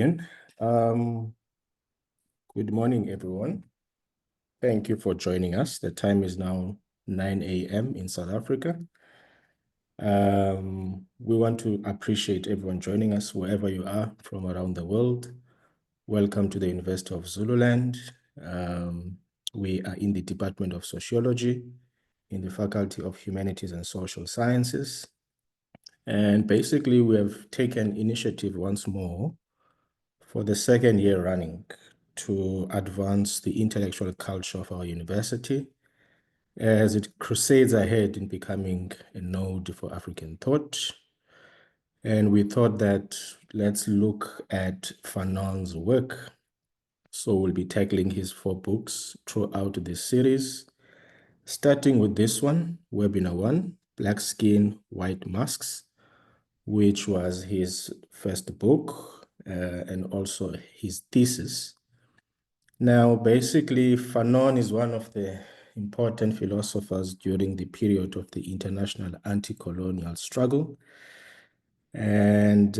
Um, Good morning, everyone. Thank you for joining us. The time is now 9 a.m. in South Africa. We want to appreciate everyone joining us wherever you are from around the world. Welcome to the University of Zululand. We are in the Department of Sociology in the Faculty of Humanities and Social Sciences. And basically, we have taken initiative once more for the second year running to advance the intellectual culture of our university as it crusades ahead in becoming a node for African thought. And we thought that let's look at Fanon's work. So we'll be tackling his 4 books throughout this series, starting with this one, Webinar 1, Black Skin, White Masks, which was his first book and also his thesis. Now, basically, Fanon is one of the important philosophers during the period of the international anti-colonial struggle. And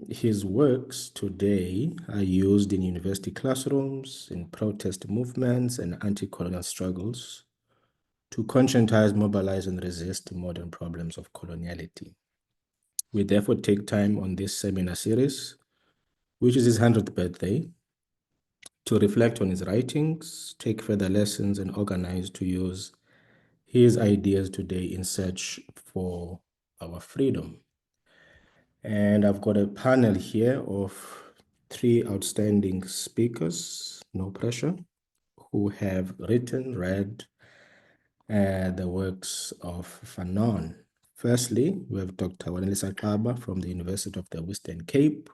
his works today are used in university classrooms, in protest movements and anti-colonial struggles to conscientize, mobilize, and resist modern problems of coloniality. We therefore take time on this seminar series, which is his 100th birthday, to reflect on his writings, take further lessons, and organize to use his ideas today in search for our freedom. And I've got a panel here of 3 outstanding speakers, no pressure, who have read the works of Fanon. Firstly, we have Dr. Wanelisa Xaba from the University of the Western Cape,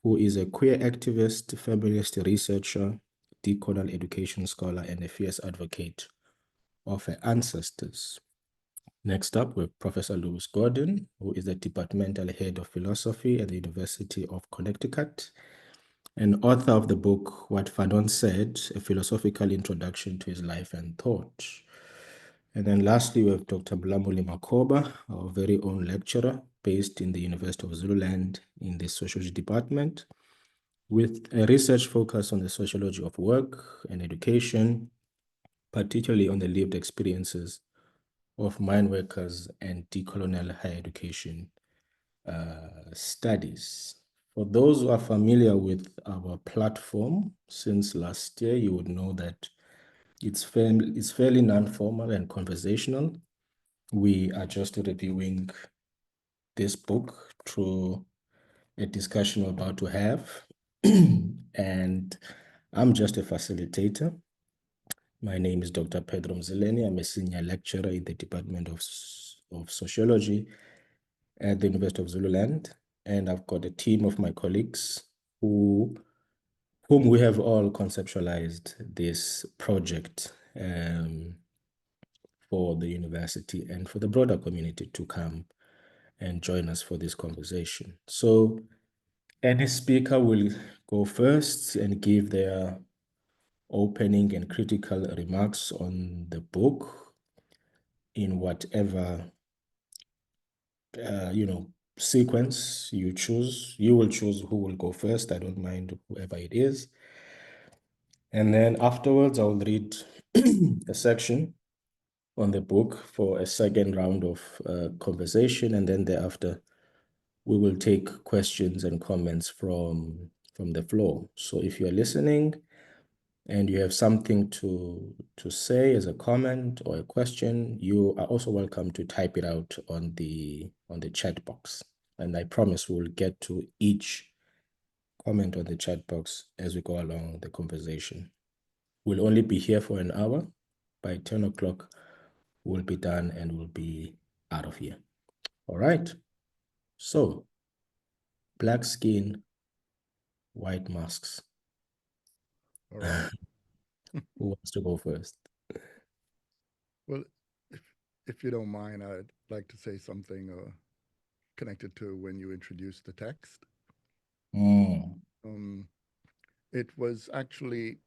who is a queer activist, feminist researcher, decolonial education scholar, and a fierce advocate of her ancestors. Next up, we have Professor Lewis Gordon, who is the departmental head of philosophy at the University of Connecticut, and author of the book, What Fanon Said, A Philosophical Introduction to His Life and Thought. And then lastly, we have Dr. Mlamuli Makhoba, our very own lecturer based in the University of Zululand in the Sociology Department, with a research focus on the sociology of work and education, particularly on the lived experiences of mine workers and decolonial higher education studies. For those who are familiar with our platform since last year, you would know that it's fairly non-formal and conversational. We are just reviewing this book through a discussion we're about to have. And I'm just a facilitator. My name is Dr. Pedro Mzileni. I'm a senior lecturer in the Department of Sociology at the University of Zululand. And I've got a team of my colleagues whom we have all conceptualized this project for the university and for the broader community to come and join us for this conversation. So any speaker will go first and give their opening and critical remarks on the book in whatever sequence you choose. You will choose who will go first. I don't mind whoever it is. And then afterwards, I'll read a section on the book for a second round of conversation. And then thereafter, we will take questions and comments from the floor. So if you're listening and you have something to say as a comment or a question, you are also welcome to type it out on the chat box. And I promise we'll get to each comment on the chat box as we go along the conversation. We'll only be here for an hour. By 10 o'clock, we'll be done and we'll be out of here. All right. So, black skin, white masks. All right. Who wants to go first? Well, if you don't mind, I'd like to say something connected to when you introduced the text. It was actually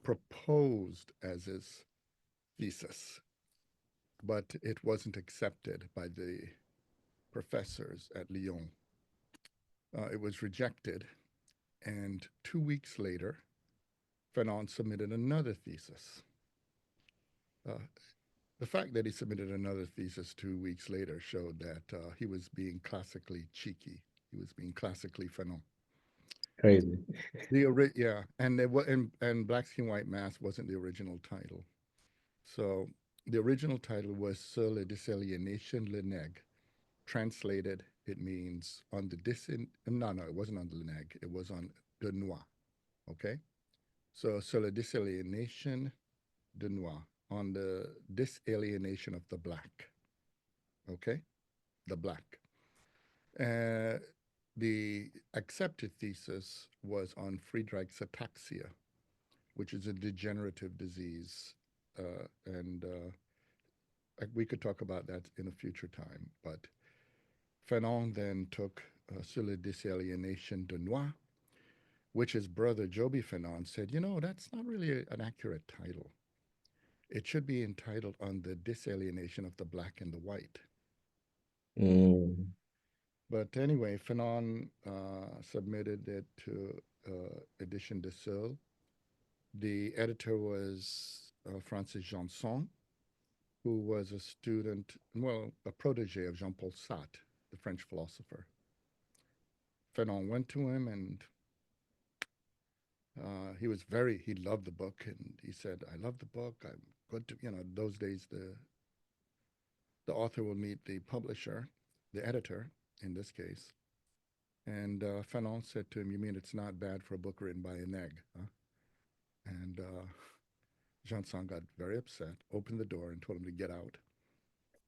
proposed as his thesis, but it wasn't accepted by the professors at Lyon. It was rejected And 2 weeks later, Fanon submitted another thesis. Uh, the fact that he submitted another thesis 2 weeks later showed that he was being classically cheeky. He was being classically Fanon. Crazy. Yeah, and and Black Skin White Mass wasn't the original title. So the original title was Sur la Désaliénation le Nègre. Translated, it means on the no, it wasn't on the Nègre. It was on the Noir. Okay, so Sur la Désaliénation de Noir, on the disalienation of the black. Okay, the black. Uh, the accepted thesis was on Friedreich's ataxia, which is a degenerative disease. And we could talk about that in a future time. But Fanon then took Sur la Désaliénation de Noir, which his brother Joby Fanon said, that's not really an accurate title. It should be entitled On the Disalienation of the Black and the White. Mm. But anyway, Fanon submitted it to Edition de Seul. The editor was Francis Janson, who was a student, a protege of Jean-Paul Sartre, the French philosopher. Fanon went to him, and he loved the book, and he said, I love the book. I'm good to, those days the author will meet the publisher, the editor in this case. And Fanon said to him, you mean it's not bad for a book written by a neg, huh? And Janson got very upset, opened the door and told him to get out.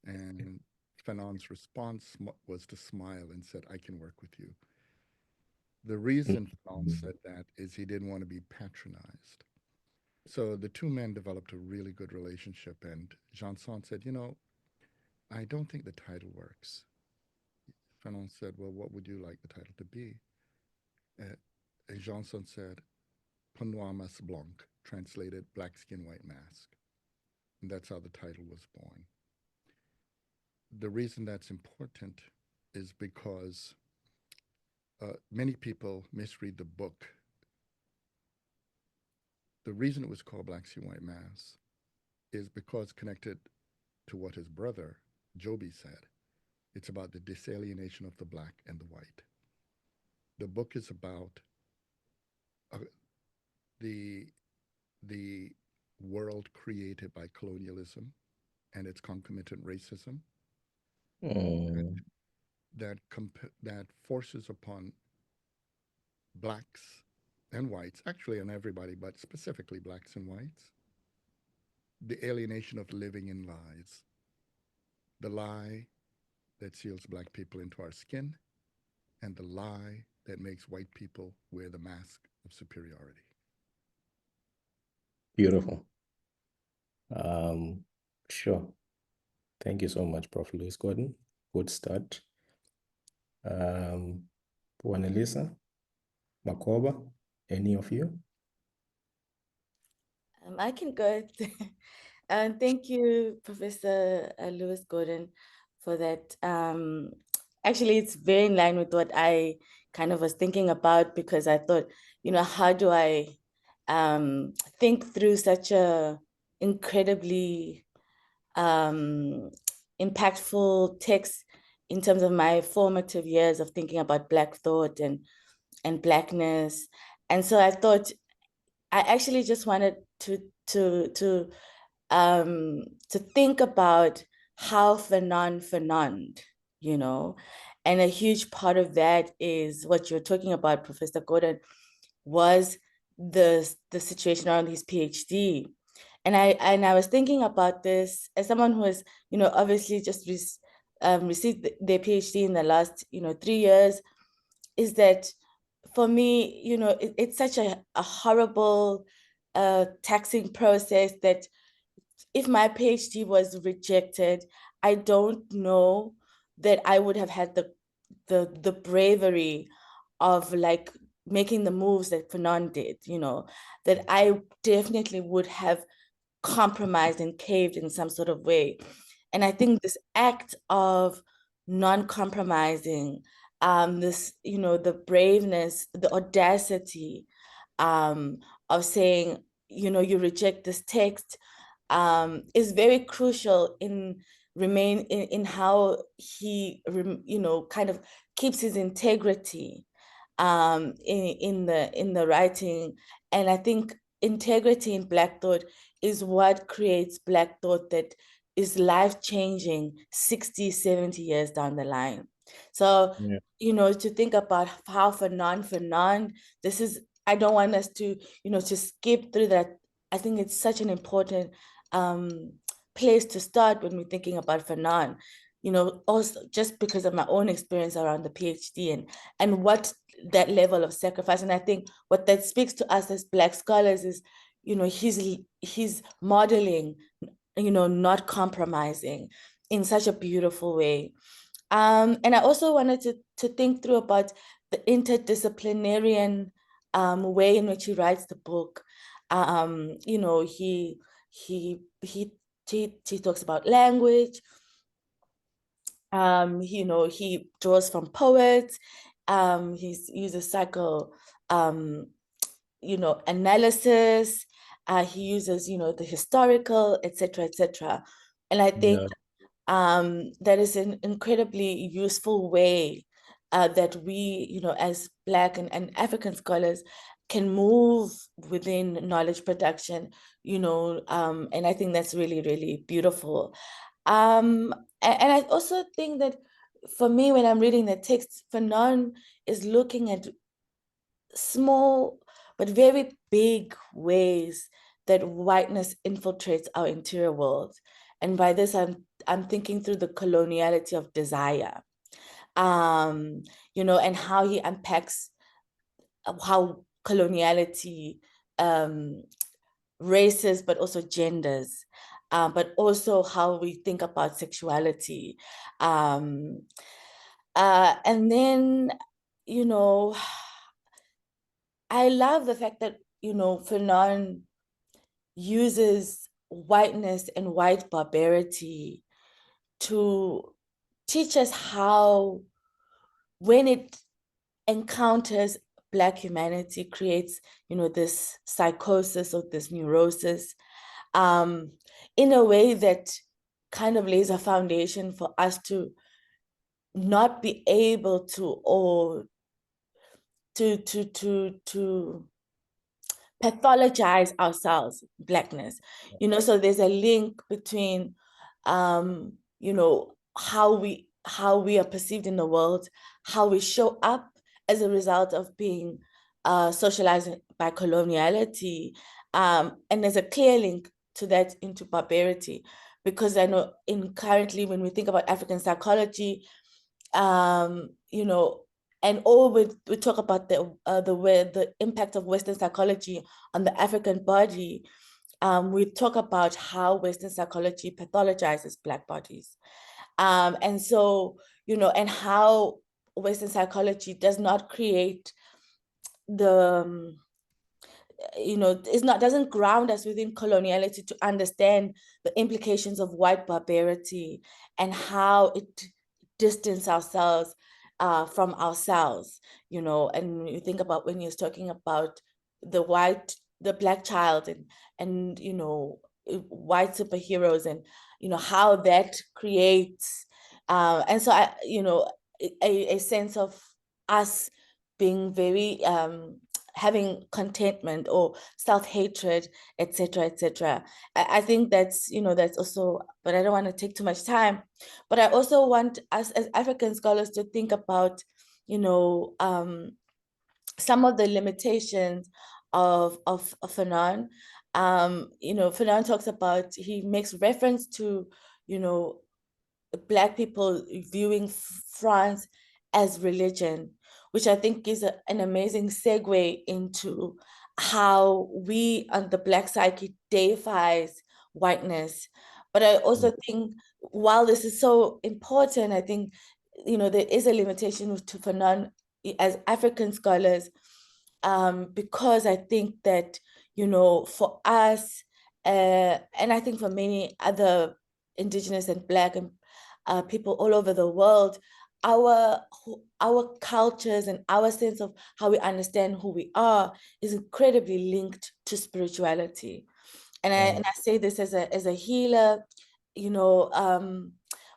And Fanon's response was to smile and said, I can work with you. The reason Fanon said that is he didn't want to be patronized. So the two men developed a really good relationship, and Janson said, I don't think the title works. Fanon said, well, what would you like the title to be? And Janson said, Peau Noire Masque Blanc, translated Black Skin White Mask. And that's how the title was born. The reason that's important is because many people misread the book. The reason it was called Black Skin White Mask is because connected to what his brother, Joby, said. It's about the disalienation of the black and the white. The book is about the world created by colonialism and its concomitant racism that forces upon blacks and whites, actually on everybody, but specifically blacks and whites, the alienation of living in lies. The lie that seals black people into our skin, and the lie that makes white people wear the mask of superiority. Beautiful. Sure. Thank you so much, Prof. Louis Gordon. Good start. Wanelisa, Makhoba, any of you? I can go. Thank you, Professor Louis Gordon, for that. Actually, it's very in line with what I kind of was thinking about, because I thought, how do I think through such a incredibly impactful text in terms of my formative years of thinking about Black thought and Blackness. And so I thought, I actually just wanted to think about how Fanoned, and a huge part of that is what you're talking about, Professor Gordon, was the situation around his PhD. And I was thinking about this as someone who has, obviously just received their PhD in the last, 3 years, is that for me, it's such a horrible, taxing process that if my PhD was rejected, I don't know that I would have had the bravery of like making the moves that Fanon did, that I definitely would have compromised and caved in some sort of way. And I think this act of non-compromising, this, the braveness, the audacity of saying, you reject this text, is very crucial in how he, kind of keeps his integrity in the writing. And I think integrity in Black thought is what creates Black thought that is life-changing 60, 70 years down the line. So, Yeah. To think about how Fanon, this is, I don't want us to, to skip through that. I think it's such an important place to start when we're thinking about Fanon. Also just because of my own experience around the PhD and what that level of sacrifice. And I think what that speaks to us as Black scholars is, he's modeling, not compromising in such a beautiful way. And I also wanted to think through about the interdisciplinary way in which he writes the book. He talks about language. He draws from poets. He uses analysis. He uses, the historical, etc., etc. And I think that is an incredibly useful way that we, as Black and African scholars can move within knowledge production, and I think that's really, really beautiful. And I also think that for me, when I'm reading the text, Fanon is looking at small but very big ways that whiteness infiltrates our interior world. And by this, I'm thinking through the coloniality of desire, and how he unpacks how coloniality races, but also genders, but also how we think about sexuality. And then, I love the fact that, Fanon uses whiteness and white barbarity to teach us how, when it encounters Black humanity, creates, this psychosis or this neurosis, in a way that kind of lays a foundation for us to not be able to, or to pathologize ourselves, Blackness. So there's a link between how we are perceived in the world, how we show up as a result of being socialized by coloniality, and there's a clear link to that into barbarity, because I know currently when we think about African psychology, and we talk about the impact of Western psychology on the African body. We talk about how Western psychology pathologizes Black bodies, and so and how Western psychology does not create the doesn't ground us within coloniality to understand the implications of white barbarity and how it distance ourselves from ourselves, and you think about when you're talking about the Black child and white superheroes, and how that creates and so a sense of us being very having contentment or self-hatred, etc., etc. I think that's that's also, but I don't want to take too much time. But I also want us as African scholars to think about some of the limitations of Fanon. Fanon talks about, he makes reference to Black people viewing France as religion, which I think is an amazing segue into how we on the Black psyche deifies whiteness. But I also think while this is so important, I think there is a limitation to Fanon as African scholars, because I think that for us, and I think for many other Indigenous and Black and people all over the world, our cultures and our sense of how we understand who we are is incredibly linked to spirituality. And I say this as a healer, you know,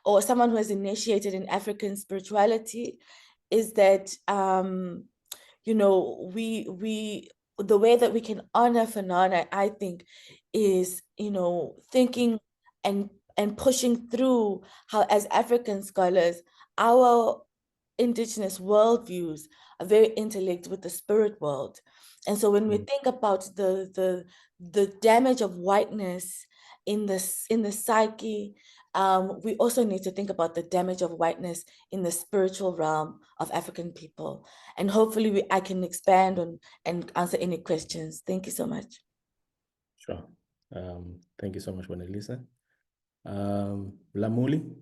or someone who has initiated in African spirituality, is that you know, the way that we can honor Fanon, I think, is, you know, thinking and pushing through how, as African scholars, our indigenous worldviews are very interlinked with the spirit world. And so when we think about the damage of whiteness in the psyche, we also need to think about the damage of whiteness in the spiritual realm of African people. And hopefully I can expand on and answer any questions. Thank you so much. Sure. Thank you so much, Wanelisa. Mlamuli,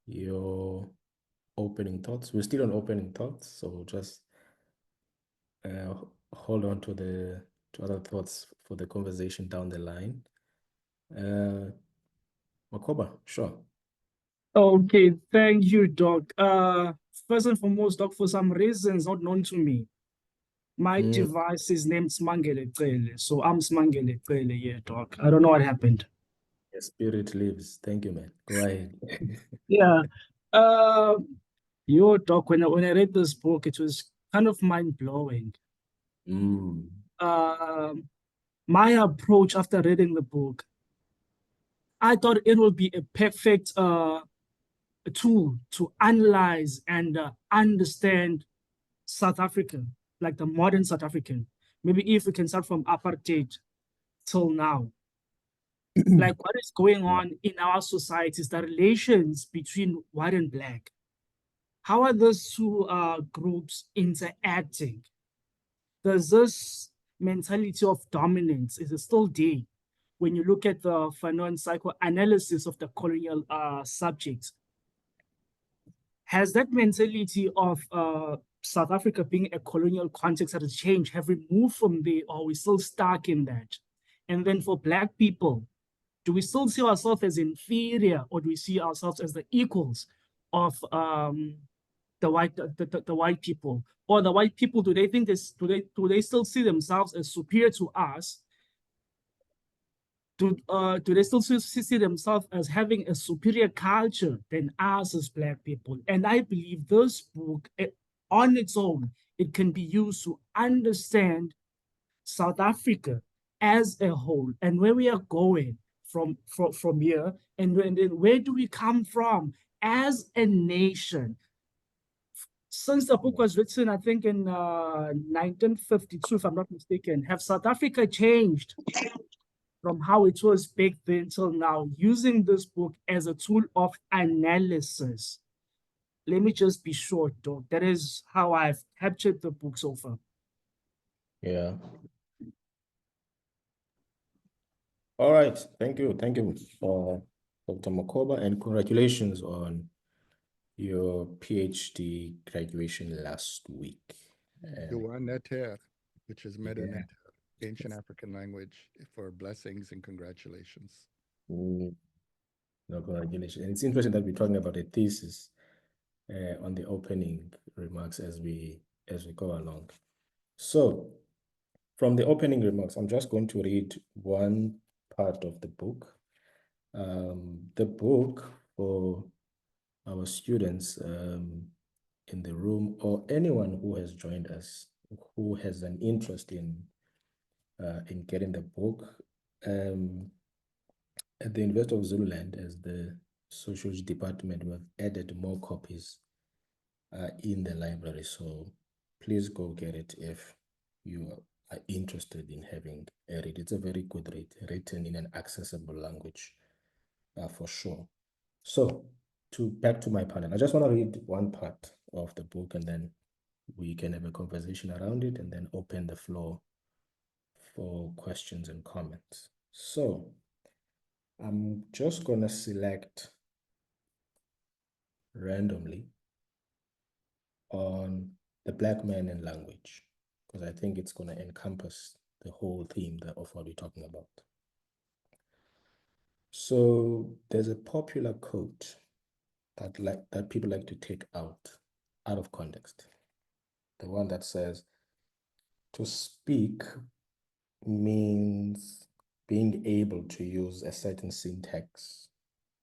your opening thoughts. We're still on opening thoughts, so just hold on to other thoughts for the conversation down the line. Makhoba, sure. Okay, thank you, Doc. First and foremost, Doc, for some reasons not known to me, my device is named Smangele Cele, so I'm Smangele Cele, yeah, Doc. I don't know what happened. Your spirit lives. Thank you, man. Go ahead. Yeah. Doc, when I read this book, it was kind of mind-blowing. My approach after reading the book, I thought it would be a perfect tool to analyze and understand South Africa, like the modern South African. Maybe if we can start from apartheid till now. Like what is going on in our societies, the relations between white and black. How are those two groups interacting? There's this mentality of dominance. Is it still there? When you look at the Fanon psychoanalysis of the colonial subject, has that mentality of South Africa being a colonial context has changed? Have we moved from there, or are we still stuck in that? And then for Black people, do we still see ourselves as inferior, or do we see ourselves as the equals of the white people? Or the white people, do they think this? Do they still see themselves as superior to us? Do they still see themselves as having a superior culture than us as Black people? And I believe this book, on its own, it can be used to understand South Africa as a whole and where we are going from here, and where do we come from as a nation. Since the book was written, I think in 1952, if I'm not mistaken, have South Africa changed from how it was back then till now, using this book as a tool of analysis? Let me just be short, though. That is how I've captured the book so far. Yeah. All right. Thank you. Thank you, Dr. Makhoba, and congratulations on your PhD graduation last week. Yuaneter, which is Meduneter, ancient African language for blessings and congratulations. No, congratulations. And it's interesting that we're talking about a thesis on the opening remarks as we go along. So from the opening remarks, I'm just going to read one part of the book. The book, for our students in the room, or anyone who has joined us, who has an interest in getting the book, at the University of Zululand, as the Sociology Department, we have added more copies in the library. So please go get it if you are interested in having a read. It's a very good read, written in an accessible language, for sure. So back to my panel. I just want to read one part of the book, and then we can have a conversation around it, and then open the floor for questions and comments. So I'm just going to select randomly on the Black man in language, because I think it's going to encompass the whole theme of what we're talking about. So there's a popular quote that people like to take out out of context. The one that says to speak means being able to use a certain syntax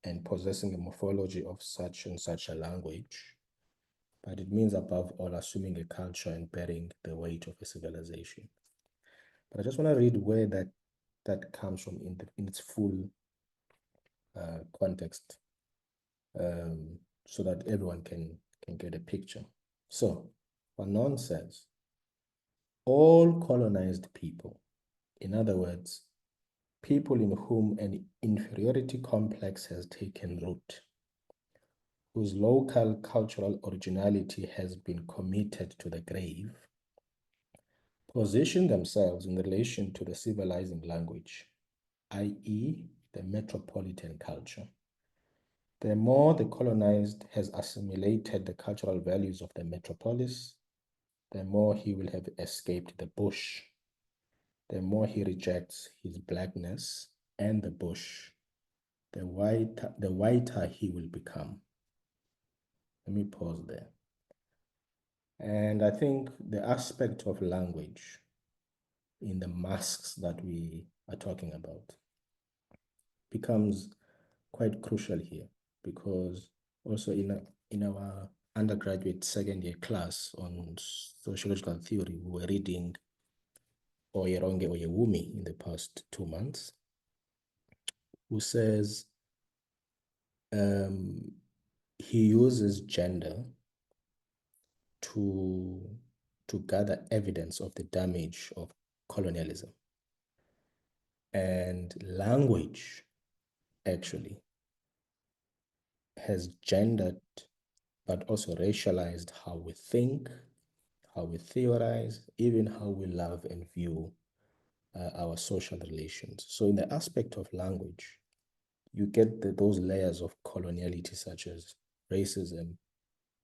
and possessing a morphology of such and such a language, but it means above all assuming a culture and bearing the weight of a civilization. But I just want to read where that comes from in its full context, so that everyone can get a picture. So, Fanon says, all colonized people, in other words, people in whom an inferiority complex has taken root, whose local cultural originality has been committed to the grave, position themselves in relation to the civilizing language, i.e., the metropolitan culture. The more the colonized has assimilated the cultural values of the metropolis, the more he will have escaped the bush. The more he rejects his blackness and the bush, the whiter he will become. Let me pause there. And I think the aspect of language in the masks that we are talking about becomes quite crucial here, because also in our undergraduate second year class on sociological theory, we were reading Oyeronge Oyewumi in the past 2 months, who says he uses gender to gather evidence of the damage of colonialism. And language actually has gendered but also racialized how we think, how we theorize, even how we love and view our social relations. So in the aspect of language, you get those layers of coloniality such as racism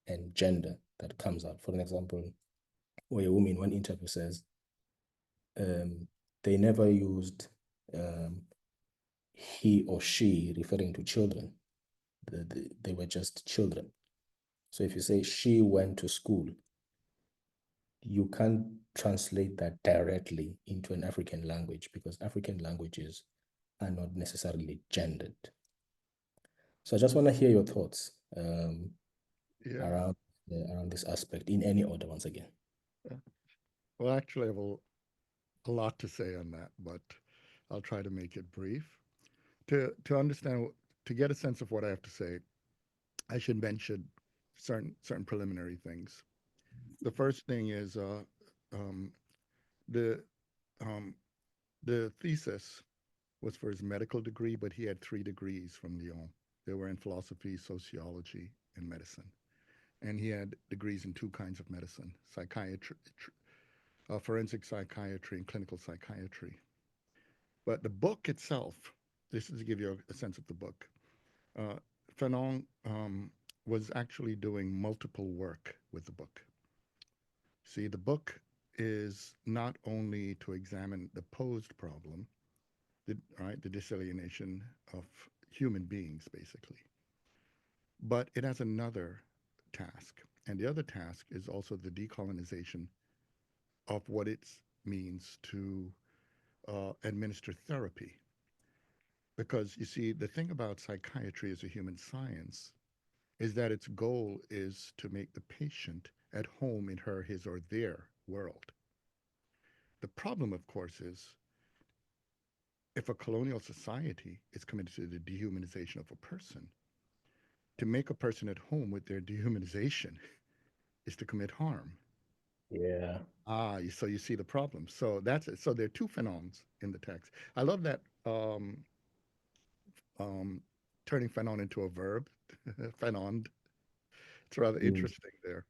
and gender that comes out. For an example, where a woman in one interview says they never used he or she referring to children. They were just children. So if you say she went to school, you can't translate that directly into an African language because African languages are not necessarily gendered. So I just want to hear your thoughts around this aspect in any order once again. Well, actually, I have a lot to say on that, but I'll try to make it brief. To understand, to get a sense of what I have to say, I should mention certain preliminary things. The first thing is the um, the thesis was for his medical degree, but he had 3 degrees from Lyon. They were in philosophy, sociology, and medicine. And he had degrees in 2 kinds of medicine: psychiatry, forensic psychiatry, and clinical psychiatry. But the book itself, this is to give you a sense of the book. Uh, Fanon was actually doing multiple work with the book. See, the book is not only to examine the posed problem, the disalienation of human beings, basically, but it has another task. And the other task is also the decolonization of what it means to administer therapy. Because you see, the thing about psychiatry as a human science is that its goal is to make the patient at home in her, his, or their world. The problem, of course, is if a colonial society is committed to the dehumanization of a person, to make a person at home with their dehumanization is to commit harm. Yeah. So you see the problem. So that's it. So there are 2 phenons in the text. I love that um, turning phenon into a verb, phenon. It's rather interesting there.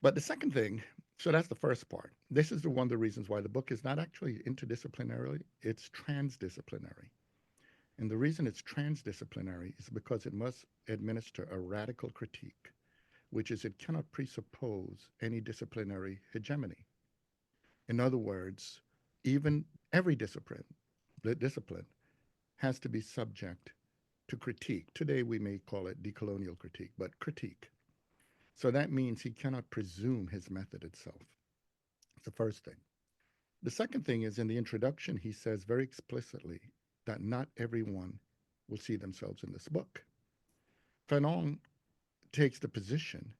But the second thing, so that's the first part. This is one of the reasons why the book is not actually interdisciplinary, it's transdisciplinary. And the reason it's transdisciplinary is because it must administer a radical critique, which is it cannot presuppose any disciplinary hegemony. In other words, even every discipline, the discipline has to be subject to critique. Today we may call it decolonial critique, but critique. So that means he cannot presume his method itself. It's the first thing. The second thing is in the introduction, he says very explicitly that not everyone will see themselves in this book. Fanon takes the position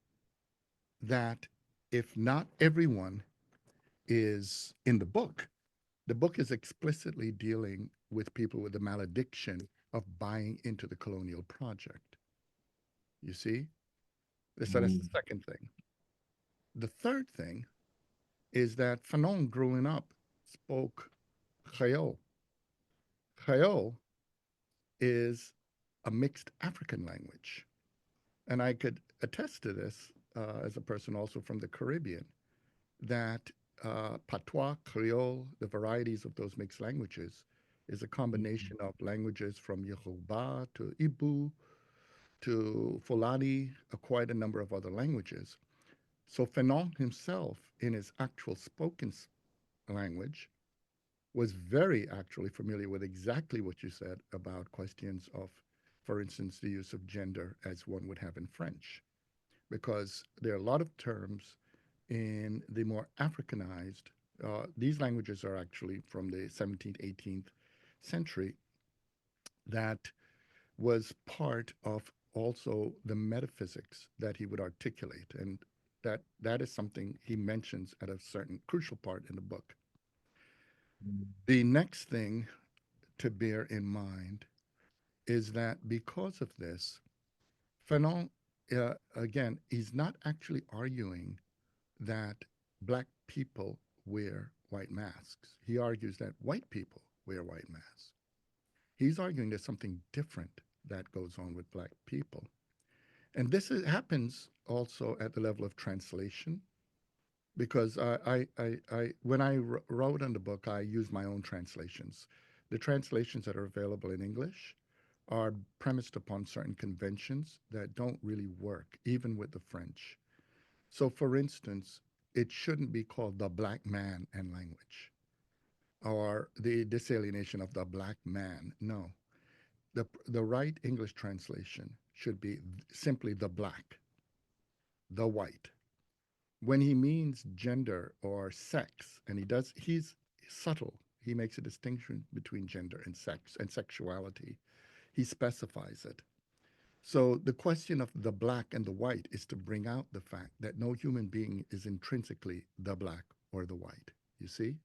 that if not everyone is in the book is explicitly dealing with people with the malediction of buying into the colonial project. You see? So that's the second thing. The third thing is that Fanon, growing up, spoke Creole. Creole is a mixed African language. And I could attest to this as a person also from the Caribbean, that patois, Creole, the varieties of those mixed languages, is a combination of languages from Yoruba to Ibu to Fulani, quite a number of other languages. So Fanon himself, in his actual spoken language, was very actually familiar with exactly what you said about questions of, for instance, the use of gender as one would have in French, because there are a lot of terms in the more Africanized, these languages are actually from the 17th, 18th century, that was part of also the metaphysics that he would articulate. And that is something he mentions at a certain crucial part in the book. The next thing to bear in mind is that because of this, Fanon, again, he's not actually arguing that black people wear white masks. He argues that white people wear white masks. He's arguing there's something different that goes on with black people. And happens also at the level of translation, because when I wrote on the book, I used my own translations. The translations that are available in English are premised upon certain conventions that don't really work, even with the French. So, for instance, it shouldn't be called the black man and language or the disalienation of the black man. No, the right English translation should be simply the black, the white. When he means gender or sex, and he's subtle. He makes a distinction between gender and sex and sexuality. He specifies it. So the question of the black and the white is to bring out the fact that no human being is intrinsically the black or the white. You see?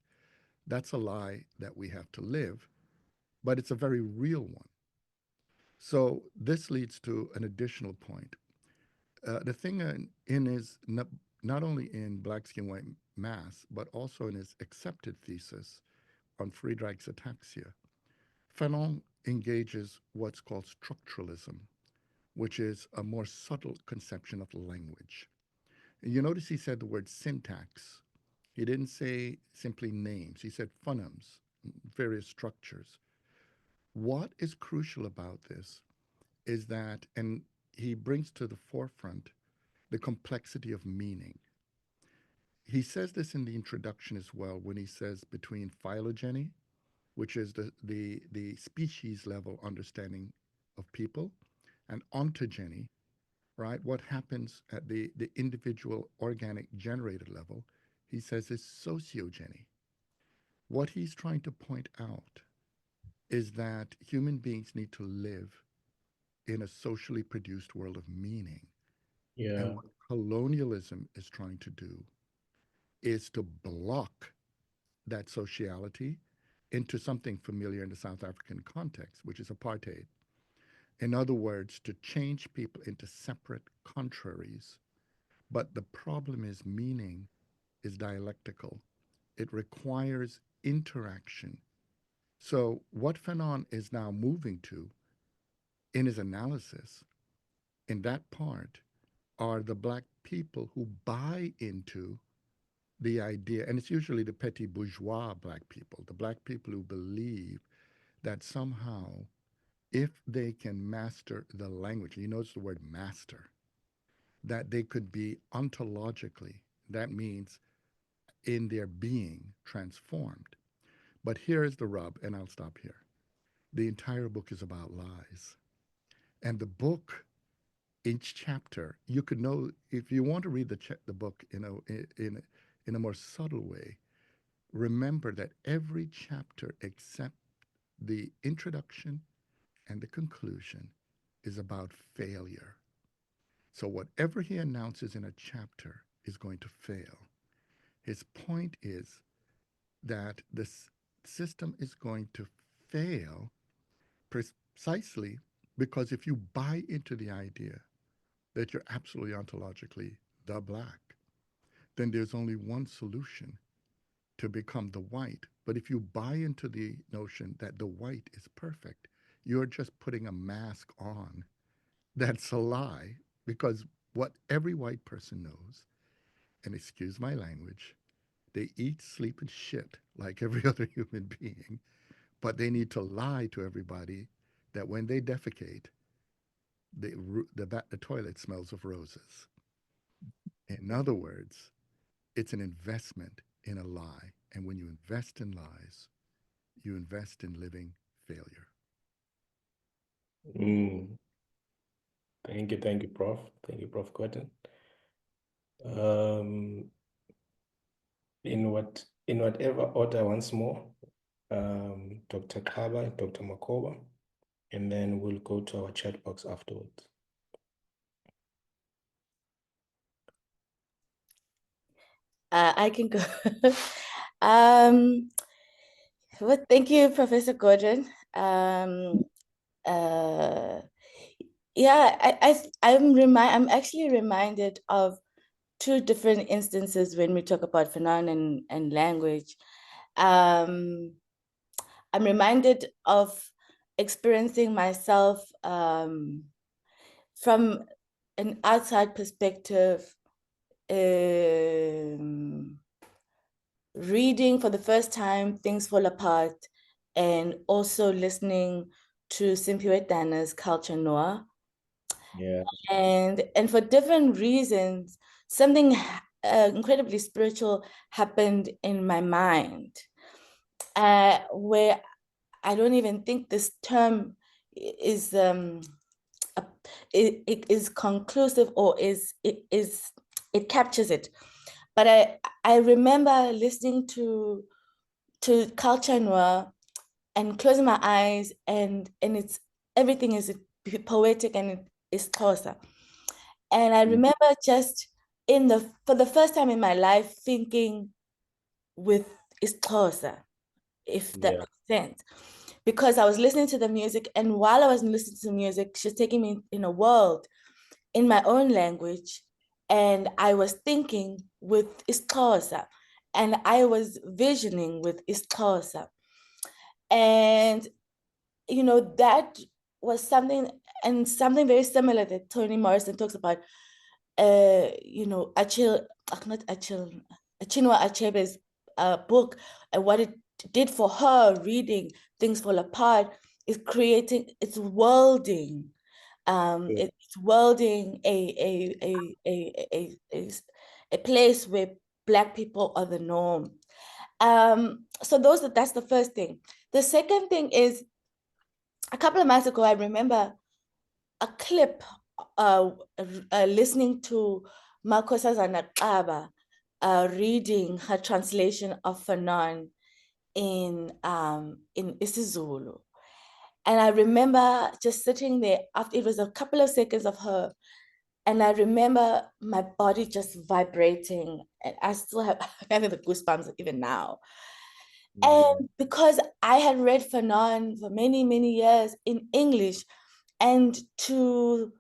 That's a lie that we have to live, but it's a very real one. So this leads to an additional point. The thing in his, not only in Black Skin, White Mass, but also in his accepted thesis on Friedreich's ataxia, Fanon engages what's called structuralism, which is a more subtle conception of language. And you notice he said the word syntax. He didn't say simply names. He said phonemes, various structures. What is crucial about this is that, and he brings to the forefront the complexity of meaning. He says this in the introduction as well when he says between phylogeny, which is the species level understanding of people, and ontogeny, right? What happens at the individual organic generated level, he says is sociogeny. What he's trying to point out is that human beings need to live in a socially produced world of meaning. And Yeah. what colonialism is trying to do is to block that sociality into something familiar in the South African context, which is apartheid. In other words, to change people into separate contraries. But the problem is meaning is dialectical. It requires interaction. So what Fanon is now moving to in his analysis, in that part, are the black people who buy into the idea, and it's usually the petty bourgeois black people, the black people who believe that somehow if they can master the language, you notice the word master, that they could be ontologically, that means in their being, transformed. But here's the rub, and I'll stop here. The entire book is about lies. And the book each chapter, you could know, if you want to read the book in a more subtle way, remember that every chapter except the introduction and the conclusion is about failure. So whatever he announces in a chapter is going to fail. His point is that this system is going to fail precisely because if you buy into the idea that you're absolutely ontologically the black, then there's only one solution to become the white. But if you buy into the notion that the white is perfect, you're just putting a mask on. That's a lie, because what every white person knows, and excuse my language, they eat, sleep, and shit like every other human being, but they need to lie to everybody that when they defecate, the toilet smells of roses. In other words, it's an investment in a lie. And when you invest in lies, you invest in living failure. Thank you, Prof. Thank you, Prof. Gordon. In whatever order, once more, Dr. Xaba, Dr. Makhoba, and then we'll go to our chat box afterwards. I can go. Well, thank you, Professor Gordon. Yeah, I'm actually reminded of two different instances when we talk about Fanon and language. I'm reminded of experiencing myself from an outside perspective, reading for the first time Things Fall Apart, and also listening to Simpiwe Dana's Culture Noir. Yeah. And for different reasons, something incredibly spiritual happened in my mind, where I don't even think this term is it is conclusive, or it captures it. But I remember listening to Culture Noir and closing my eyes, and it's everything is poetic and it is Xhosa. And I remember just for the first time in my life thinking with isiXhosa, if that makes sense. Because I was listening to the music, and while I was listening to the music, she's taking me in a world in my own language, and I was thinking with isiXhosa, and I was visioning with isiXhosa. And that was something very similar that Toni Morrison talks about. Chinua Achebe's book, and what it did for her reading Things Fall Apart is it's worlding. It's worlding a place where Black people are the norm. So that's the first thing. The second thing is, a couple of months ago, I remember a clip listening to Wanelisa Xaba reading her translation of Fanon in isiZulu. And I remember just sitting there after, it was a couple of seconds of her, and I remember my body just vibrating, and I still have having the goosebumps even now. And because I had read Fanon for many, many years in English, and to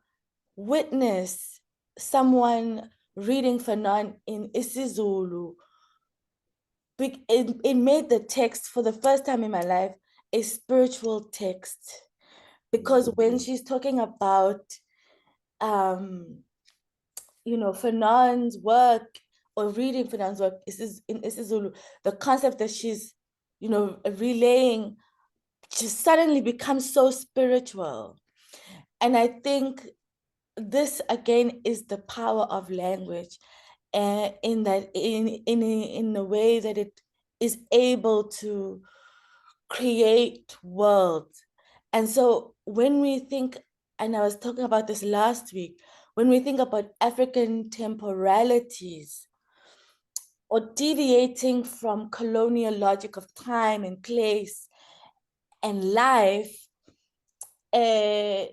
witness someone reading Fanon in isiZulu, it made the text, for the first time in my life, a spiritual text. Because when she's talking about Fanon's work, or reading Fanon's work in isiZulu, the concept that she's relaying just suddenly becomes so spiritual. And I think this again is the power of language, in that in a way that it is able to create worlds. And so when we think and I was talking about this last week, when we think about African temporalities or deviating from colonial logic of time and place and life, we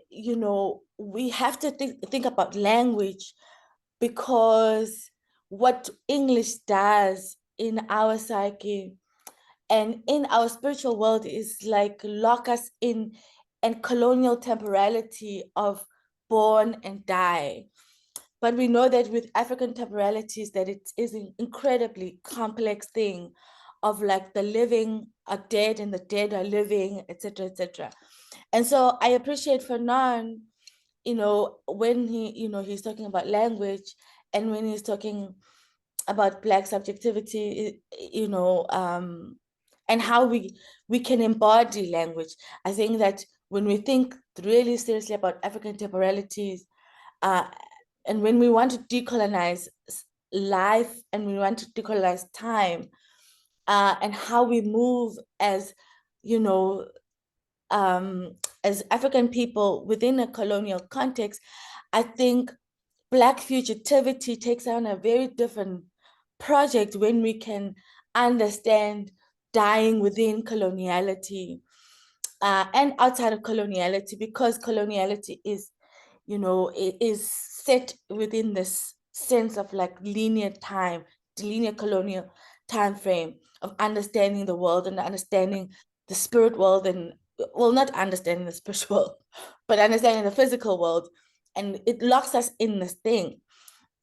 have to think about language, because what English does in our psyche and in our spiritual world is like lock us in and colonial temporality of born and die. But we know that with African temporalities that it is an incredibly complex thing of like the living are dead and the dead are living, etc., etc. And so I appreciate Fanon, when he's talking about language, and when he's talking about Black subjectivity, and how we can embody language. I think that when we think really seriously about African temporalities, and when we want to decolonize life and we want to decolonize time, and how we move as, as African people within a colonial context, I think Black fugitivity takes on a very different project when we can understand dying within coloniality, and outside of coloniality, because coloniality is, it is set within this sense of like linear time, the linear colonial time frame of understanding the world and understanding the spirit world, and well, not understanding the spiritual world, but understanding the physical world, and it locks us in this thing.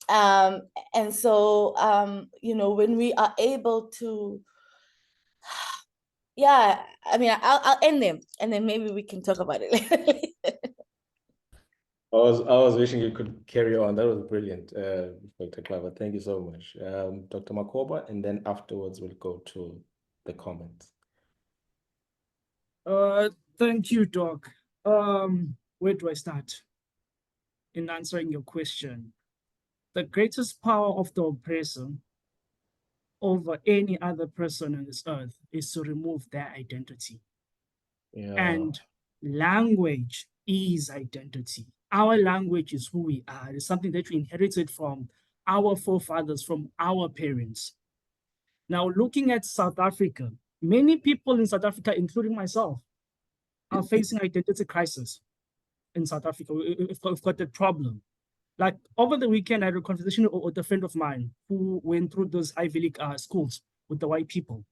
And so, when we are able to, yeah, I mean, I'll end them, and then maybe we can talk about it later. I was wishing you could carry on. That was brilliant, Dr. Claver. Thank you so much. Dr. Makhoba, and then afterwards we'll go to the comments. Thank you, Doc. Where do I start in answering your question? The greatest power of the oppressor over any other person on this earth is to remove their identity. Yeah. And language is identity. Our language is who we are. It's something that we inherited from our forefathers, from our parents. Now, looking at South Africa, many people in South Africa, including myself, are facing identity crisis in South Africa. We've got that problem. Like over the weekend, I had a conversation with a friend of mine who went through those Ivy League schools with the white people.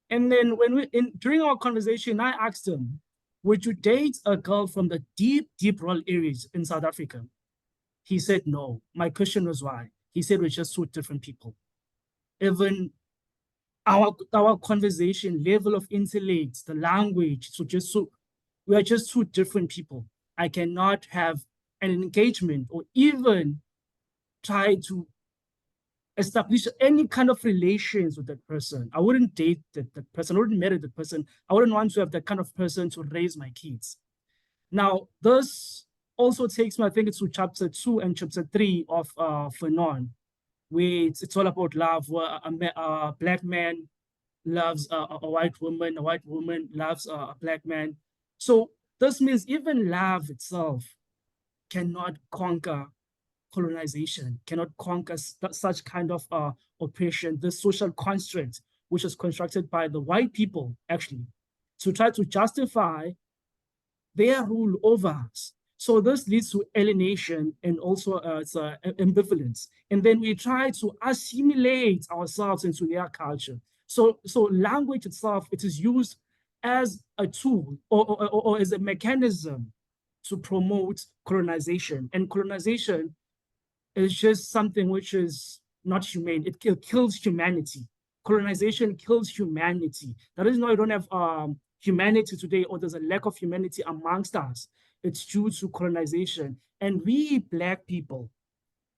And then during our conversation, I asked him, would you date a girl from the deep, deep rural areas in South Africa? He said, no. My question was why? He said, we're just two different people. Even our conversation, level of intellect, the language, we are just two different people. I cannot have an engagement or even try to establish any kind of relations with that person. I wouldn't date that person. I wouldn't marry that person. I wouldn't want to have that kind of person to raise my kids. Now, this also takes me, I think it's to chapter 2 and chapter 3 of Fanon, where it's all about love, where a Black man loves a white woman loves a Black man. So this means even love itself cannot conquer colonization, cannot conquer such kind of oppression, this social construct, which is constructed by the white people, actually, to try to justify their rule over us. So this leads to alienation and also ambivalence. And then we try to assimilate ourselves into their culture. So language itself, it is used as a tool or as a mechanism to promote colonization. And colonization is just something which is not humane. It kills humanity. Colonization kills humanity. That is why we don't have humanity today, or there's a lack of humanity amongst us. It's due to colonization. And we Black people,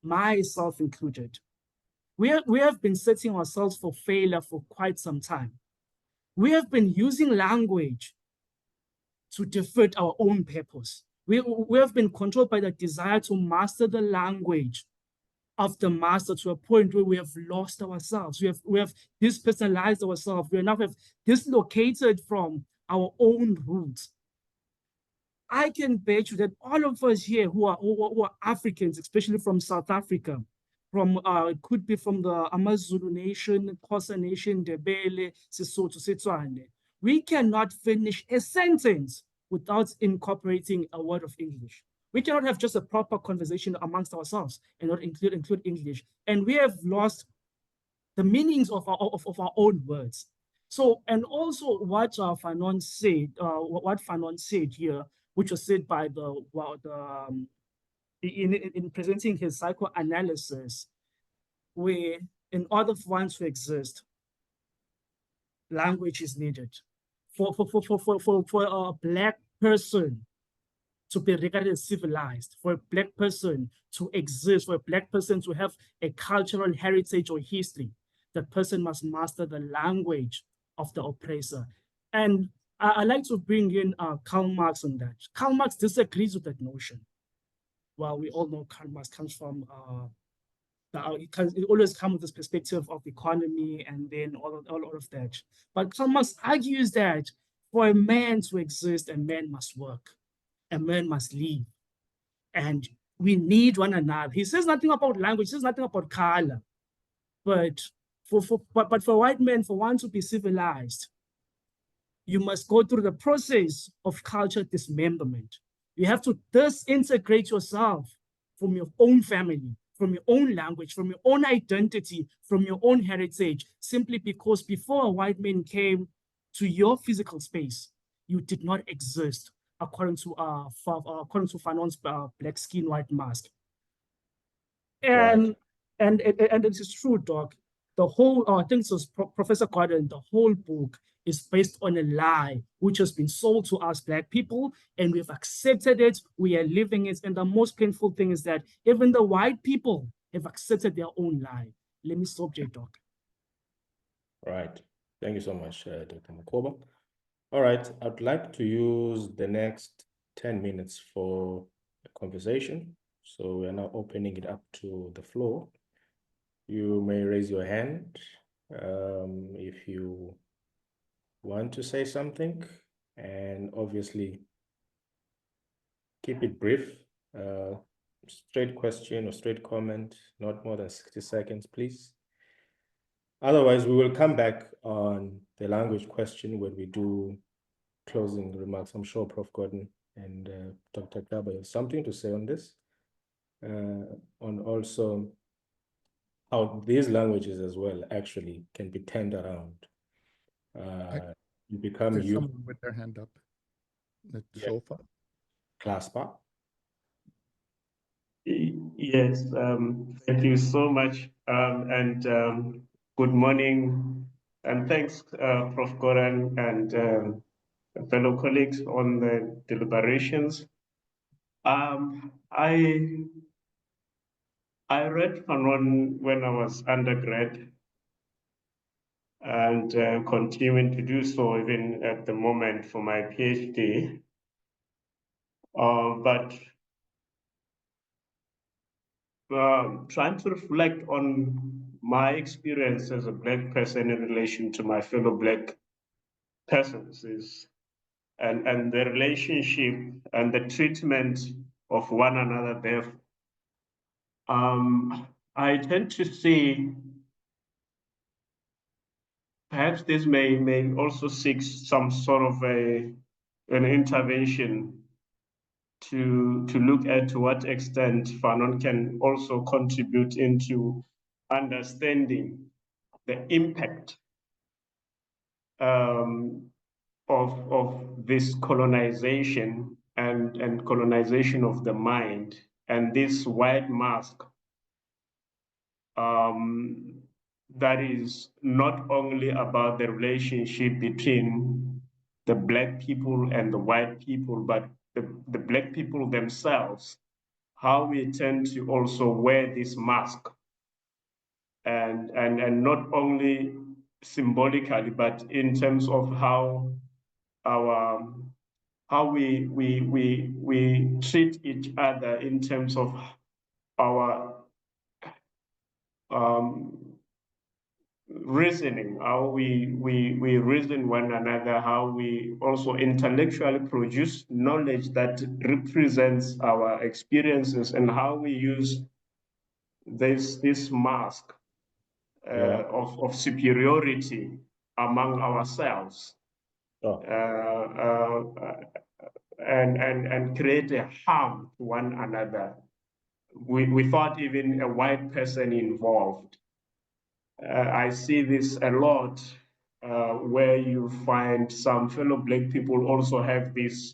myself included, we have been setting ourselves for failure for quite some time. We have been using language to defeat our own purpose. We have been controlled by the desire to master the language of the master to a point where we have lost ourselves. We have dispersonalized ourselves. We now have dislocated from our own roots. I can bet you that all of us here who are Africans, especially from South Africa, from it could be from the Amazulu nation, Xhosa nation, Ndebele, Sesotho, Setswana, we cannot finish a sentence without incorporating a word of English. We cannot have just a proper conversation amongst ourselves and not include English. And we have lost the meanings of our own words. So, and also what Fanon said, what Fanon said here, which was said by in presenting his psychoanalysis, where in order for one to exist, language is needed. For a Black person to be regarded as civilized, for a Black person to exist, for a Black person to have a cultural heritage or history, that person must master the language of the oppressor. And I like to bring in Karl Marx on that. Karl Marx disagrees with that notion. Well, we all know Karl Marx comes from, it always comes with this perspective of economy and then all of that. But Karl Marx argues that for a man to exist, a man must work, a man must live, and we need one another. He says nothing about language, he says nothing about color, but for white men, for one to be civilized, you must go through the process of culture dismemberment. You have to disintegrate yourself from your own family, from your own language, from your own identity, from your own heritage, simply because before a white man came to your physical space, you did not exist according to Fanon's black skin, white mask. And it is true, Doc. The whole, I think it was Professor Gordon, the whole book is based on a lie which has been sold to us Black people, and we've accepted it, we are living it, and the most painful thing is that even the white people have accepted their own lie. Let me stop there, Doc. Right. Thank you so much, Dr. Makhoba. All right, I'd like to use the next 10 minutes for a conversation. So we are now opening it up to the floor. You may raise your hand if you want to say something, and obviously keep it brief. Straight question or straight comment, not more than 60 seconds, please. Otherwise, we will come back on the language question when we do closing remarks. I'm sure Prof. Gordon and Dr. Xaba have something to say on this, on also how these languages as well actually can be turned around. You become There's you. someone with their hand up. The sofa. Clasper. Yes, thank you so much, and good morning, and thanks, Prof. Goran and fellow colleagues on the deliberations. I read Fanon when I was undergrad, and continuing to do so even at the moment for my PhD. But trying to reflect on my experience as a Black person in relation to my fellow Black persons is, and the relationship and the treatment of one another there. I tend to see perhaps this may also seek some sort of an intervention to look at to what extent Fanon can also contribute into understanding the impact of this colonization and colonization of the mind and this white mask that is not only about the relationship between the Black people and the white people, but the Black people themselves, how we tend to also wear this mask and not only symbolically, but in terms of how we treat each other in terms of our reasoning, how we reason one another, how we also intellectually produce knowledge that represents our experiences, and how we use this mask of superiority among ourselves, and create a harm to one another without even a white person involved. I see this a lot, where you find some fellow Black people also have this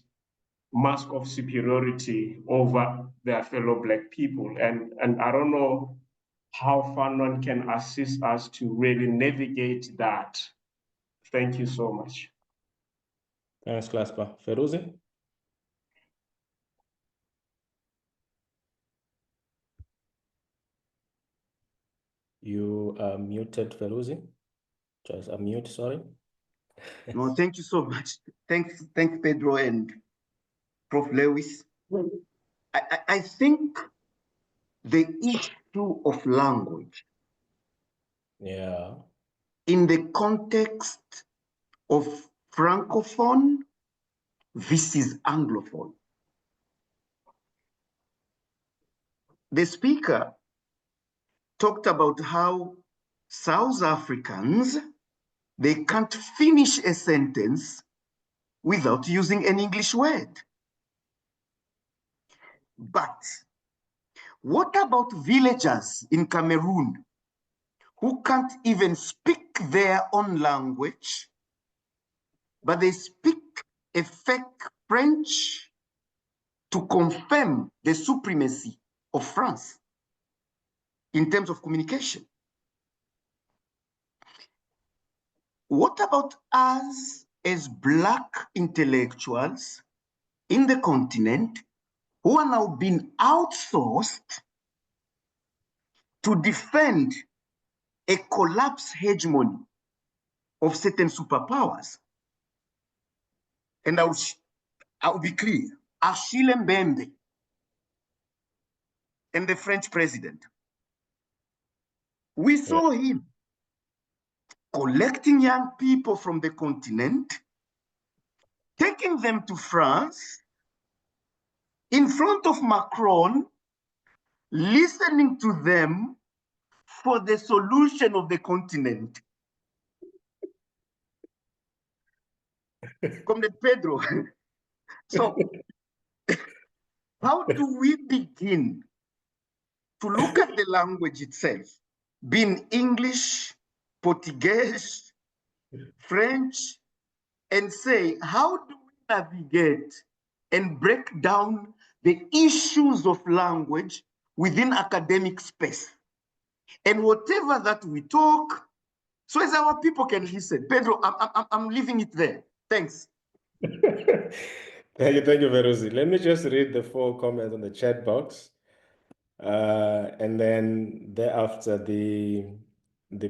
mask of superiority over their fellow Black people. And I don't know how Fanon can assist us to really navigate that. Thank you so much. Thanks, Clasper. Feruzi? You are muted, Feruzi. Just unmute, sorry. No, thank you so much. Thanks, Pedro and Prof. Lewis. I think the issue of language, yeah, in the context of Francophone versus Anglophone. The speaker talked about how South Africans, they can't finish a sentence without using an English word. But what about villagers in Cameroon who can't even speak their own language, but they speak a fake French to confirm the supremacy of France in terms of communication? What about us as Black intellectuals in the continent who are now being outsourced to defend a collapsed hegemony of certain superpowers? And I'll be clear, Achille Mbembe and the French president, we saw him collecting young people from the continent, taking them to France, in front of Macron, listening to them for the solution of the continent. Comrade Pedro, so how do we begin to look at the language itself, being English, Portuguese, French, and say, how do we navigate and break down the issues of language within academic space? And whatever that we talk, so as our people can listen. Pedro, I'm leaving it there. Thanks. Thank you, Feruzi. Let me just read the 4 comments on the chat box. And then thereafter, the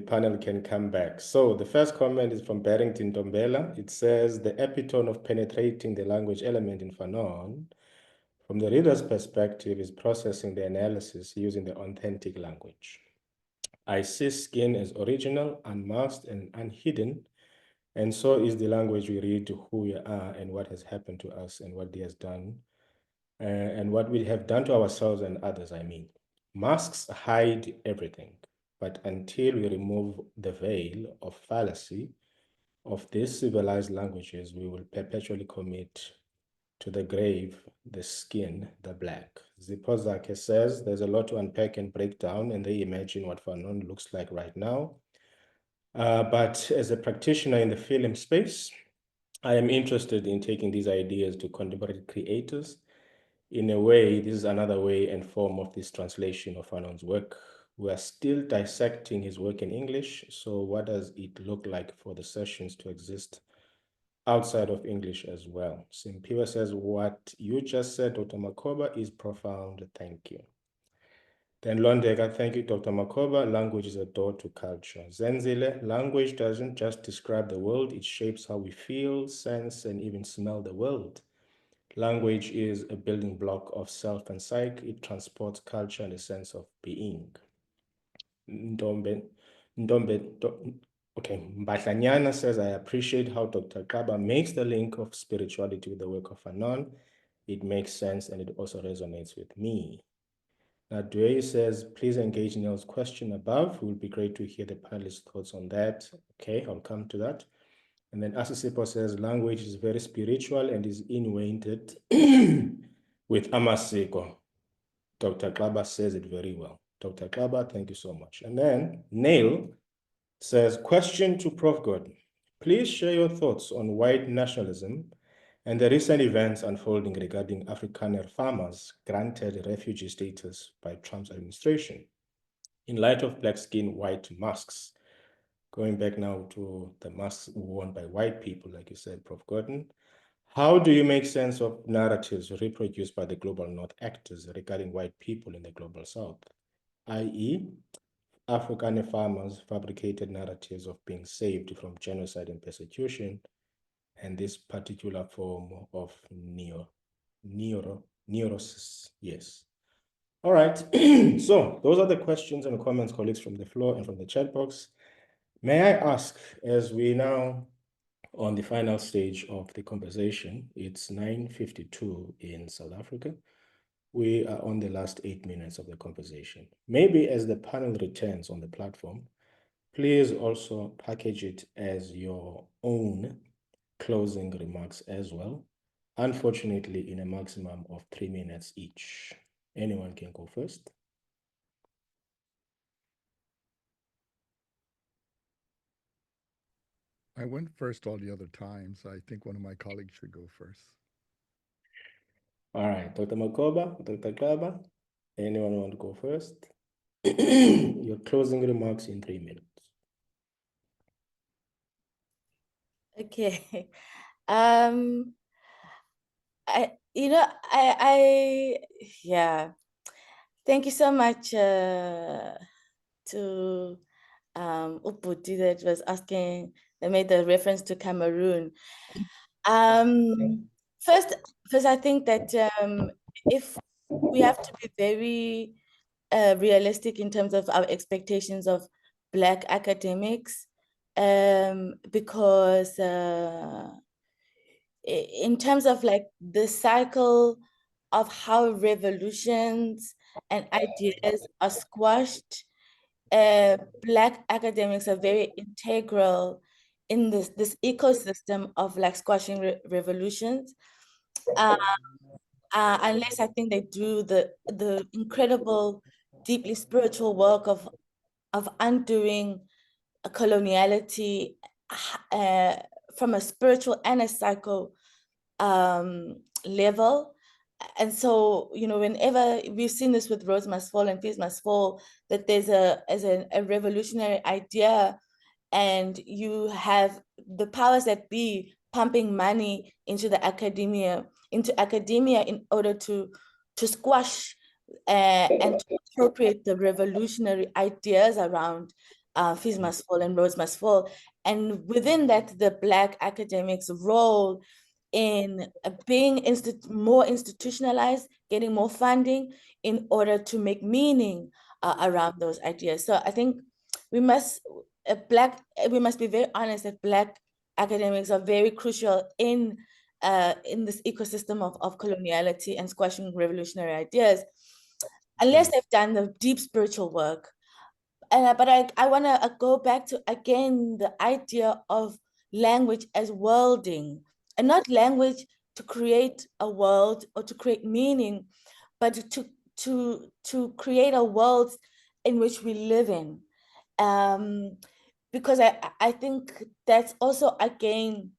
panel can come back. So the first comment is from Barrington Dombela. It says, the epitome of penetrating the language element in Fanon, from the reader's perspective, is processing the analysis using the authentic language. I see skin as original, unmasked, and unhidden, and so is the language we read to who we are and what has happened to us and what he has done, and what we have done to ourselves and others, I mean. Masks hide everything, but until we remove the veil of fallacy of these civilized languages, we will perpetually commit to the grave, the skin, the black. Zipozake says there's a lot to unpack and break down, and they imagine what Fanon looks like right now. But as a practitioner in the film space, I am interested in taking these ideas to contemporary creators. In a way, this is another way and form of this translation of Fanon's work. We are still dissecting his work in English, so what does it look like for the sessions to exist outside of English as well? Simpiwa says, what you just said, Dr. Makhoba, is profound. Thank you. Then Londega, thank you, Dr. Makhoba. Language is a door to culture. Zenzile, language doesn't just describe the world, it shapes how we feel, sense, and even smell the world. Language is a building block of self and psyche. It transports culture and a sense of being. Ndombe Okay, Mbahlanyana says, I appreciate how Dr. Xaba makes the link of spirituality with the work of Fanon. It makes sense and it also resonates with me. Now, Dwayne says, please engage Neil's question above. It would be great to hear the panelists' thoughts on that. Okay, I'll come to that. And then Asisipo says, language is very spiritual and is invented with amasiko. Dr. Xaba says it very well. Dr. Xaba, thank you so much. And then Neil says, question to Prof. Gordon. Please share your thoughts on white nationalism and the recent events unfolding regarding Afrikaner farmers granted refugee status by Trump's administration in light of black skin, white masks. Going back now to the masks worn by white people, like you said, Prof. Gordon, how do you make sense of narratives reproduced by the global North actors regarding white people in the global South, i.e., Afrikaner farmers fabricated narratives of being saved from genocide and persecution, and this particular form of neurosis? Yes. All right. So those are the questions and comments, colleagues, from the floor and from the chat box. May I ask, as we now on the final stage of the conversation, it's 9:52 in South Africa. We are on the last 8 minutes of the conversation. Maybe as the panel returns on the platform, please also package it as your own closing remarks as well. Unfortunately, in a maximum of 3 minutes each. Anyone can go first. I went first all the other times. I think one of my colleagues should go first. All right, Dr. Makhoba, Dr. Xaba, anyone want to go first? Your closing remarks in 3 minutes. Okay. Yeah. Thank you so much to Uputi that was asking, that made the reference to Cameroon. First, I think that if we have to be very realistic in terms of our expectations of Black academics, because in terms of like the cycle of how revolutions and ideas are squashed, Black academics are very integral in this ecosystem of like squashing revolutions. Unless I think they do the incredible, deeply spiritual work of undoing a coloniality from a spiritual and a psycho level. And so, you know, whenever we've seen this with Rose Must Fall and Peace Must Fall, that there's a revolutionary idea, and you have the powers that be pumping money into academia in order to squash and to appropriate the revolutionary ideas around Peace Must Fall and Rose Must Fall. And within that, the Black academics' role in being more institutionalized, getting more funding in order to make meaning around those ideas. So I think we must be very honest that Black academics are very crucial in this ecosystem of coloniality and squashing revolutionary ideas, unless they've done the deep spiritual work. But I want to go back to, again, the idea of language as worlding, and not language to create a world or to create meaning, but to create a world in which we live in. Because I think that's also, again,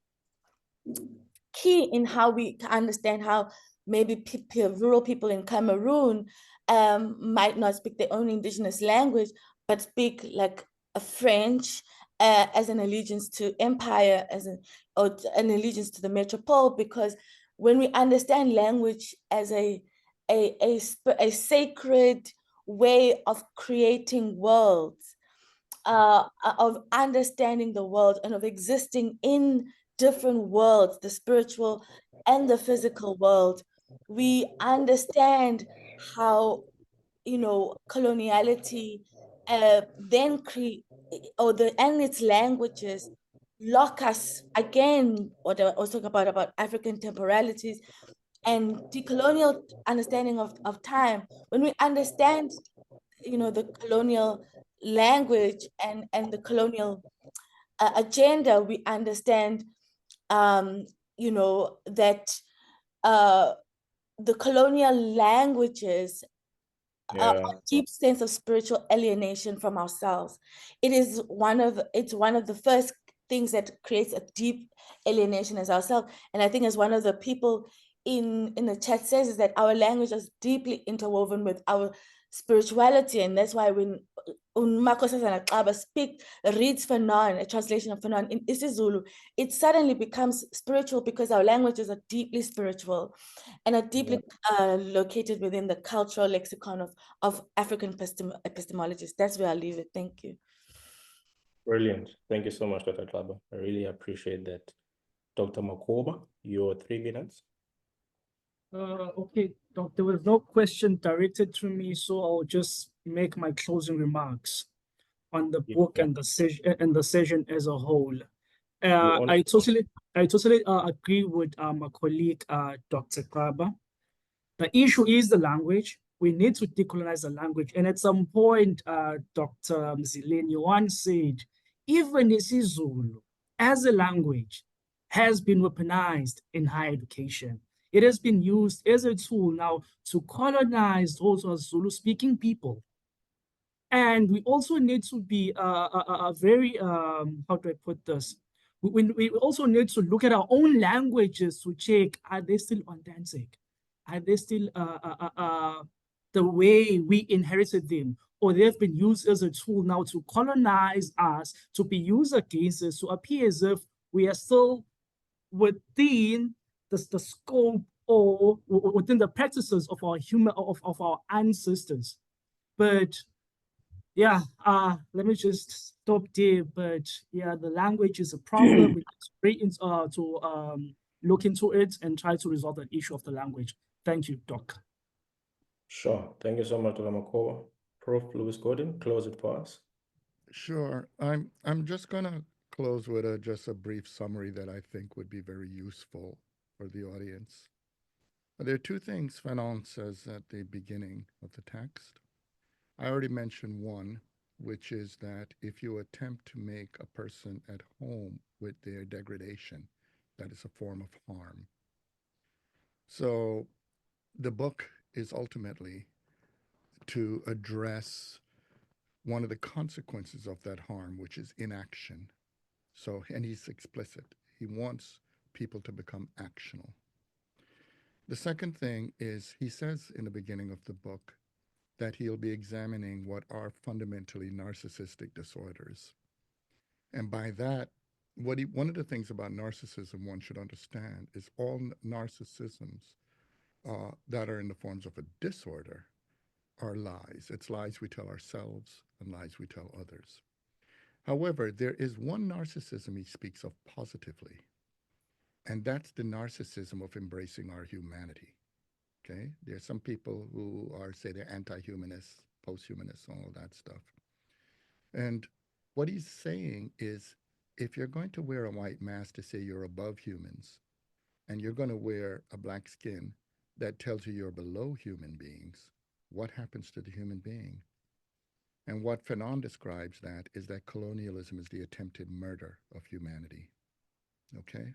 key in how we understand how maybe rural people in Cameroon might not speak their own indigenous language, but speak like a French as an allegiance to empire, or an allegiance to the metropole. Because when we understand language as a sacred way of creating worlds, of understanding the world and of existing in different worlds, the spiritual and the physical world, we understand how, you know, coloniality then and its languages lock us again, what I was talking about African temporalities and decolonial understanding of time. When we understand, the colonial language and the colonial agenda, we understand, that the colonial languages a deep sense of spiritual alienation from ourselves. It's one of the first things that creates a deep alienation as ourselves. And I think as one of the people in the chat says, is that our language is deeply interwoven with our spirituality. And that's why when Makhoba Xaba reads Fanon, a translation of Fanon in isiZulu, it suddenly becomes spiritual because our languages are deeply spiritual and are deeply located within the cultural lexicon of African epistemologists. That's where I'll leave it. Thank you. Brilliant. Thank you so much, Dr. Xaba. I really appreciate that. Dr. Makhoba, your 3 minutes. Okay, Doc, there was no question directed to me, so I'll just make my closing remarks on the book and the session as a whole. I totally agree with my colleague, Dr. Xaba. The issue is the language. We need to decolonize the language. And at some point, Dr. Mzileni once said, even isiZulu as a language has been weaponized in higher education. It has been used as a tool now to colonize also Zulu-speaking people. And we also need to be very, how do I put this? We also need to look at our own languages to check, are they still authentic? Are they still the way we inherited them? Or they've been used as a tool now to colonize us, to be used against us, to appear as if we are still within the scope or within the practices of our of our ancestors. But yeah, let me just stop there. But yeah, the language is a problem. We need to look into it and try to resolve that issue of the language. Thank you, Doc. Sure. Thank you so much, Dr. Makhoba. Prof. Lewis Gordon, close it for us. Sure. I'm just gonna close with just a brief summary that I think would be very useful for the audience. There are 2 things Fanon says at the beginning of the text. I already mentioned one, which is that if you attempt to make a person at home with their degradation, that is a form of harm. So the book is ultimately to address one of the consequences of that harm, which is inaction. So, and he's explicit. He wants people to become actional. The second thing is he says in the beginning of the book that he'll be examining what are fundamentally narcissistic disorders. And by that, one of the things about narcissism one should understand is all narcissisms that are in the forms of a disorder are lies. It's lies we tell ourselves and lies we tell others. However, there is one narcissism he speaks of positively, and that's the narcissism of embracing our humanity. Okay? There are some people who are, say, they're anti-humanists, post-humanists, all of that stuff. And what he's saying is, if you're going to wear a white mask to say you're above humans, and you're going to wear a black skin that tells you you're below human beings, what happens to the human being? And what Fanon describes that is that colonialism is the attempted murder of humanity. Okay?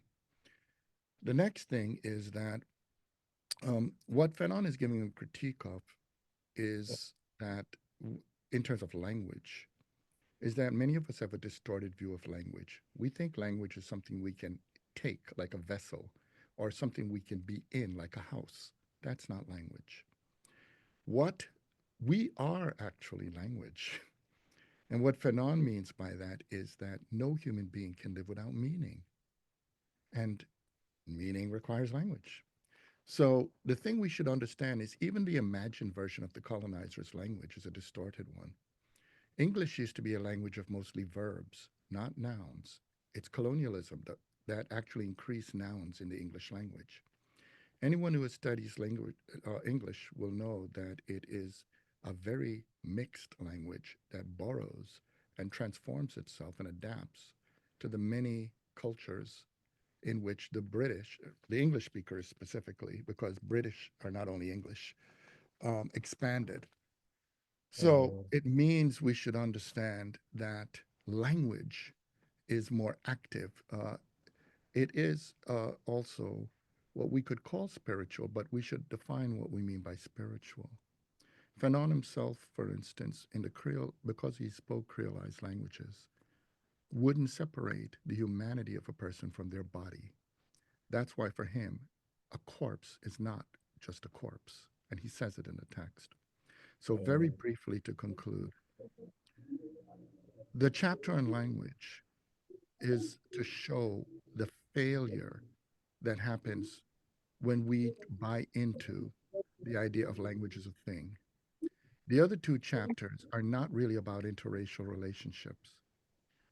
The next thing is that what Fanon is giving a critique of is that, in terms of language, is that many of us have a distorted view of language. We think language is something we can take, like a vessel, or something we can be in, like a house. That's not language. What we are actually language. And what Fanon means by that is that no human being can live without meaning. And meaning requires language. So the thing we should understand is even the imagined version of the colonizer's language is a distorted one. English used to be a language of mostly verbs, not nouns. It's colonialism that actually increased nouns in the English language. Anyone who studies English will know that it is a very mixed language that borrows and transforms itself and adapts to the many cultures in which the British, the English speakers specifically, because British are not only English, expanded. So it means we should understand that language is more active. It is also what we could call spiritual, but we should define what we mean by spiritual. Fanon himself, for instance, in the Creole, because he spoke Creolized languages, wouldn't separate the humanity of a person from their body. That's why for him, a corpse is not just a corpse. And he says it in the text. So, very briefly to conclude, the chapter on language is to show the failure that happens when we buy into the idea of language as a thing. The other two chapters are not really about interracial relationships.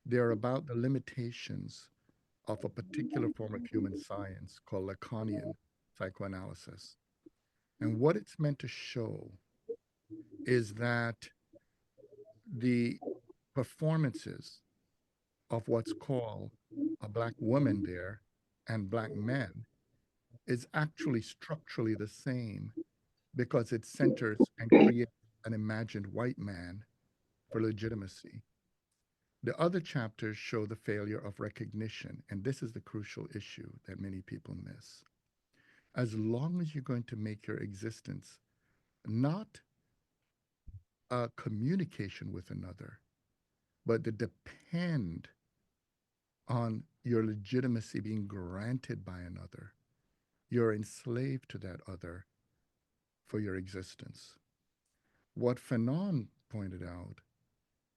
They're about the limitations of a particular form of human science called Lacanian psychoanalysis. And what it's meant to show is that the performances of what's called a black woman there and black men is actually structurally the same because it centers and creates an imagined white man for legitimacy. The other chapters show the failure of recognition, and this is the crucial issue that many people miss. As long as you're going to make your existence not a communication with another, but to depend on your legitimacy being granted by another, you're enslaved to that other for your existence. What Fanon pointed out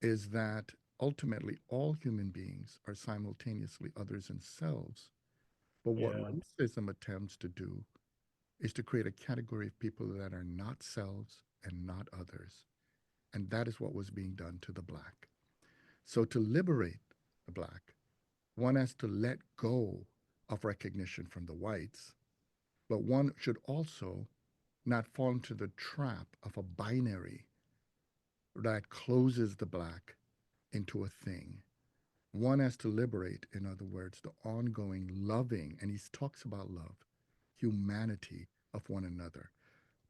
is that ultimately all human beings are simultaneously others themselves. But what racism attempts to do is to create a category of people that are not selves and not others. And that is what was being done to the black. So to liberate the black, one has to let go of recognition from the whites, but one should also not fall into the trap of a binary that closes the black into a thing. One has to liberate, in other words, the ongoing loving, and he talks about love, humanity of one another.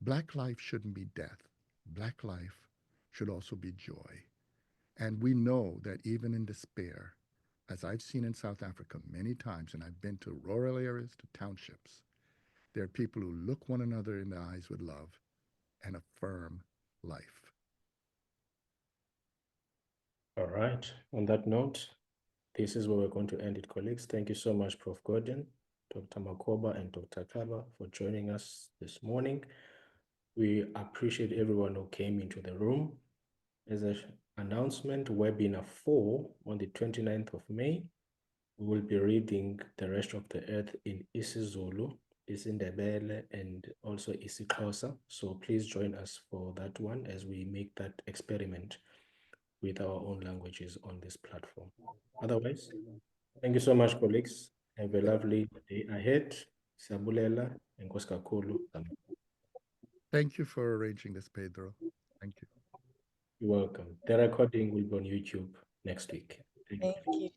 Black life shouldn't be death. Black life should also be joy. And we know that even in despair, as I've seen in South Africa many times, and I've been to rural areas, to townships, there are people who look one another in the eyes with love and affirm life. All right. On that note, this is where we're going to end it, colleagues. Thank you so much, Prof. Gordon, Dr. Makhoba, and Dr. Xaba for joining us this morning. We appreciate everyone who came into the room. As an announcement, webinar 4 on the 29th of May, we will be reading The Rest of the Earth in isiZulu, isiNdebele, and also isiXhosa. So please join us for that one as we make that experiment with our own languages on this platform. Otherwise, thank you so much, colleagues. Have a lovely day ahead. Sabulela and Koskakulu. Thank you for arranging this, Pedro. Thank you. You're welcome. The recording will be on YouTube next week. Thank you.